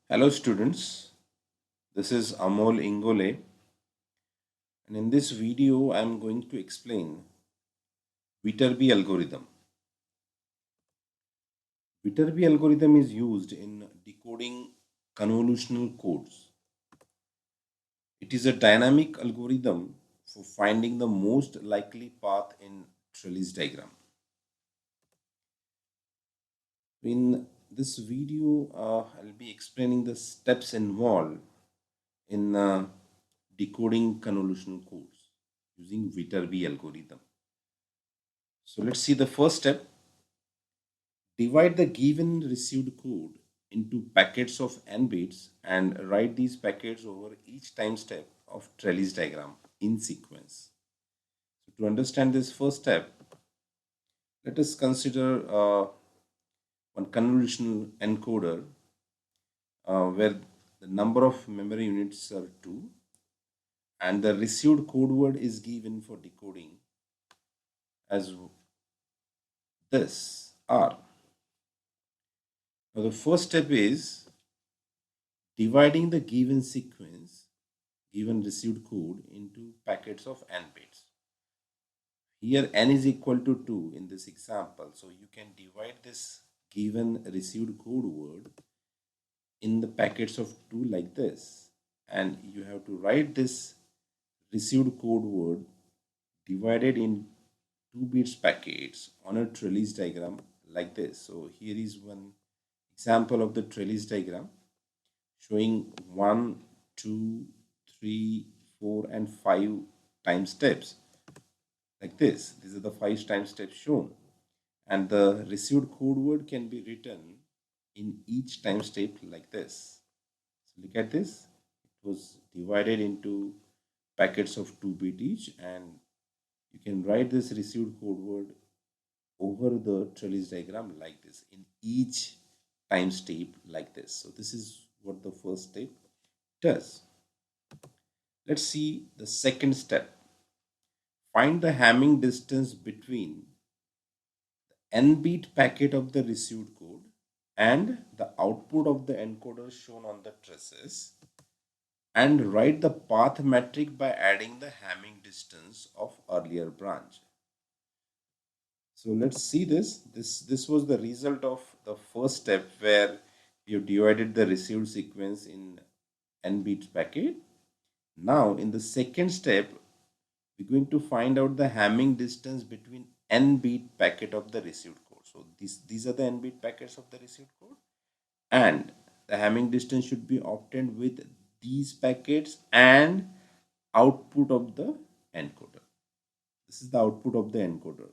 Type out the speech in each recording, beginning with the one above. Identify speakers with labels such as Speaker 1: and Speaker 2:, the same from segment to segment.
Speaker 1: Hello students, this is Amol Ingole, and in this video I am going to explain Viterbi algorithm. Viterbi algorithm is used in decoding convolutional codes. It is a dynamic algorithm for finding the most likely path in trellis diagram. In this video, I'll be explaining the steps involved in decoding convolutional codes using Viterbi algorithm. So let's see the first step. Divide the given received code into packets of n bits and write these packets over each time step of trellis diagram in sequence. So to understand this first step, let us consider one convolutional encoder where the number of memory units are 2 and the received code word is given for decoding as this R. Now the first step is dividing the given sequence, given received code into packets of n bits. Here n is equal to 2 in this example. So you can divide this given received code word in the packets of 2 like this. And you have to write this received code word divided in 2 bits packets on a trellis diagram like this. So here is one example of the trellis diagram showing 1, 2, 3, 4 and 5 time steps like this. These are the 5 time steps shown, and the received code word can be written in each time step like this. So look at this. It was divided into packets of 2 bit each, and you can write this received code word over the trellis diagram like this in each time step like this. So this is what the first step does. Let's see the second step. Find the Hamming distance between the n-bit packet of the received code and the output of the encoder shown on the traces, and write the path metric by adding the Hamming distance of earlier branch. So let's see this. This was the result of the first step where you divided the received sequence in n-bit packet. Now in the second step, we're going to find out the Hamming distance between n bit packet of the received code. So these are the n bit packets of the received code, and the Hamming distance should be obtained with these packets and output of the encoder. This is the output of the encoder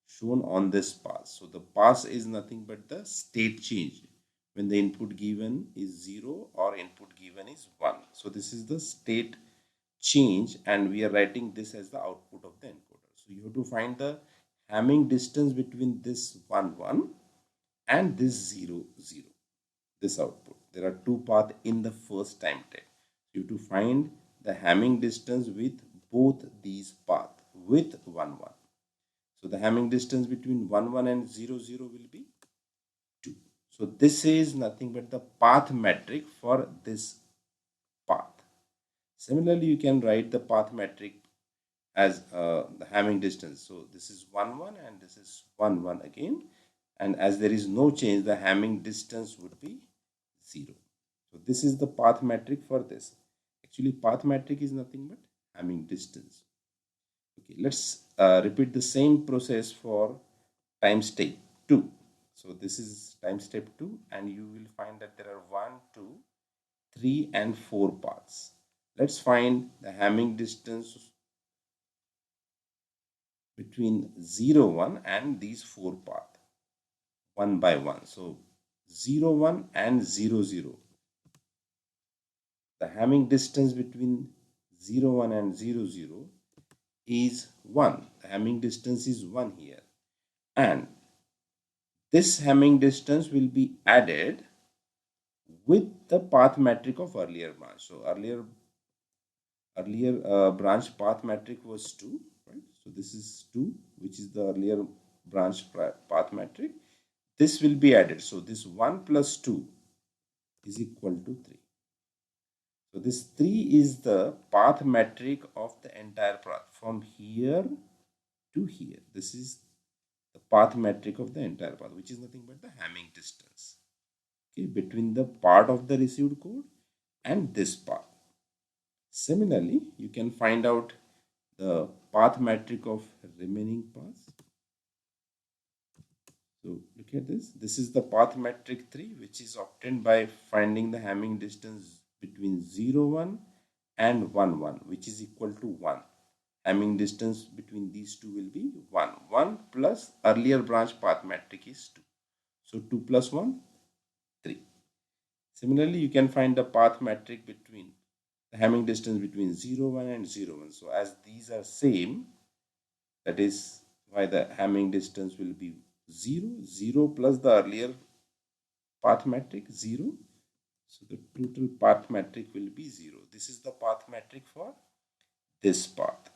Speaker 1: shown on this pass. So the pass is nothing but the state change when the input given is 0 or input given is 1. So this is the state change, and we are writing this as the output of the encoder. So you have to find the Hamming distance between this 1 1 and this 0 0, this output. There are two paths in the first time step. You have to find the Hamming distance with both these paths with 1 1. So the Hamming distance between 1 1 and 0 0 will be 2. So this is nothing but the path metric for this path. Similarly, you can write the path metric as the Hamming distance. So this is 1 1 and this is 1 1 again. And as there is no change, the Hamming distance would be 0. So this is the path metric for this. Actually, path metric is nothing but Hamming distance. Okay, let's repeat the same process for time step 2. So this is time step 2, and you will find that there are 1, 2, 3 and 4 paths. Let's find the Hamming distance between 0 1 and these 4 paths one by one. So 0 1 and 0 0. The Hamming distance between 0 1 and 0 0 is 1. The Hamming distance is 1 here. And this Hamming distance will be added with the path metric of earlier branch. So earlier branch path metric was 2, right? So this is 2, which is the earlier branch path metric. This will be added. So this 1 plus 2 is equal to 3. So this 3 is the path metric of the entire path from here to here. This is the path metric of the entire path, which is nothing but the Hamming distance, okay, between the part of the received code and this path. Similarly, you can find out the path metric of remaining paths. So look at this. This is the path metric 3, which is obtained by finding the Hamming distance between 0, 1 and 1, 1, which is equal to 1. Hamming distance between these two will be 1. 1 plus earlier branch path metric is 2. So 2 plus 1, 3. Similarly, you can find the path metric between the Hamming distance between 0, 1 and 0, 1. So as these are same, that is why the Hamming distance will be 0, 0 plus the earlier path metric 0. So the total path metric will be 0. This is the path metric for this path.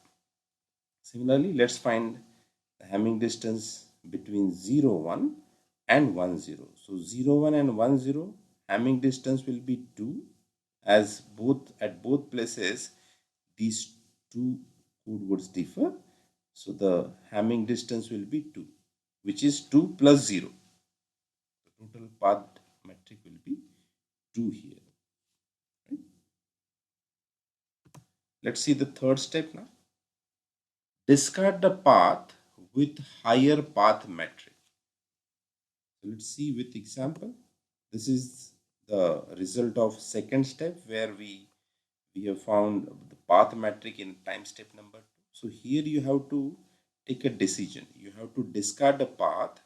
Speaker 1: Similarly, let's find the Hamming distance between 0, 1 and 1, 0. So 0, 1 and 1, 0, Hamming distance will be 2, as both at both places these two code words differ. So the Hamming distance will be 2, which is 2 plus 0. The total path metric will be 2 here. Right? Let's see the third step now. Discard the path with higher path metric. So let's see with example. This is the result of second step where we have found the path metric in time step number 2. So here you have to take a decision. You have to discard a path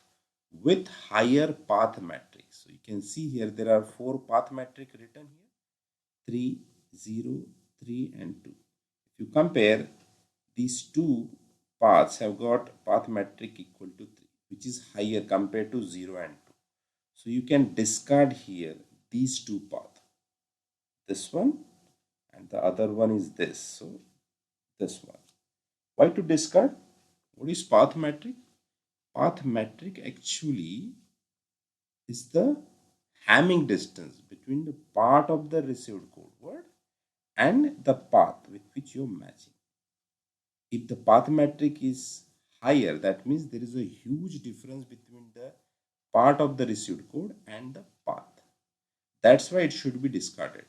Speaker 1: with higher path metric. So you can see here there are 4 path metric written here: 3, 0, 3 and 2. If you compare, these two paths have got path metric equal to 3, which is higher compared to 0 and 2. So you can discard here these two paths, this one and the other one is this. So this one. Why to discard? What is path metric? Path metric actually is the Hamming distance between the part of the received code word and the path with which you're matching. If the path metric is higher, that means there is a huge difference between the part of the received code and the path. That's why it should be discarded.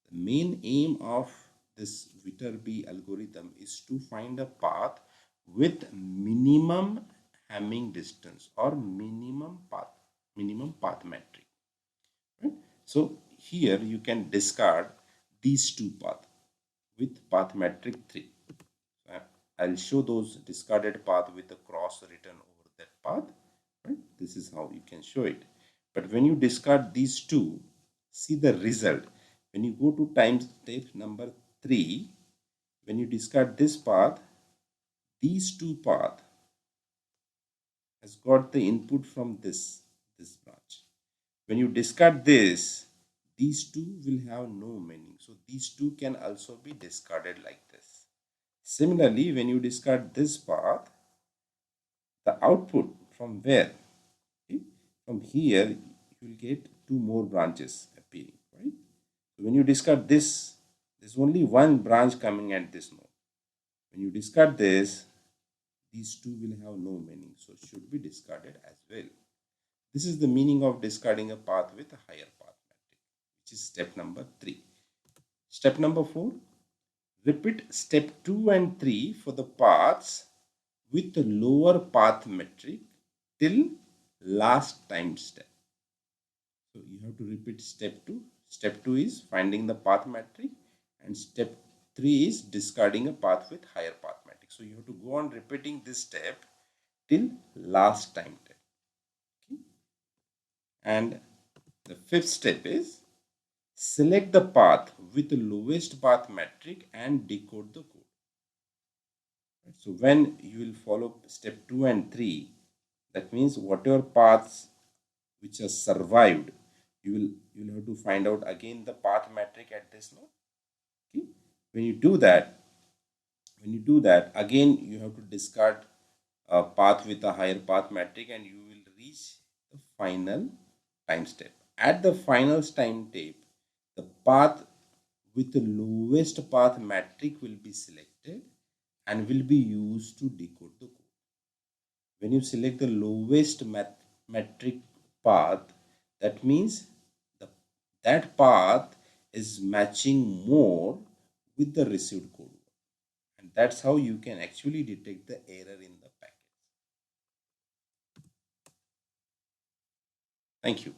Speaker 1: The main aim of this Viterbi algorithm is to find a path with minimum Hamming distance or minimum path metric. Right? So here you can discard these two paths with path metric 3. I'll show those discarded path with a cross written over that path. Right? This is how you can show it. But when you discard these two, see the result. When you go to time step number 3, when you discard this path, these two path has got the input from this branch. When you discard this, these two will have no meaning. So these two can also be discarded like this. Similarly, when you discard this path, the output from where? Okay? From here, you will get two more branches appearing, right? So when you discard this, there's only one branch coming at this node. When you discard this, these two will have no meaning, so it should be discarded as well. This is the meaning of discarding a path with a higher path metric, which is step number 3. Step number 4, repeat step 2 and 3 for the paths with a lower path metric till last time step. So you have to repeat step 2. Step 2 is finding the path metric and step 3 is discarding a path with higher path metric. So you have to go on repeating this step till last time step. Okay? And the fifth step is select the path with the lowest path metric and decode the code. So when you will follow step 2 and 3, that means whatever paths which have survived, you will have to find out again the path metric at this node. Okay? When you do that, again you have to discard a path with a higher path metric and you will reach the final time step At the final time tape, the path with the lowest path metric will be selected and will be used to decode the code. When you select the lowest metric path, that means the, that path is matching more with the received code. And that's how you can actually detect the error in the packet. Thank you.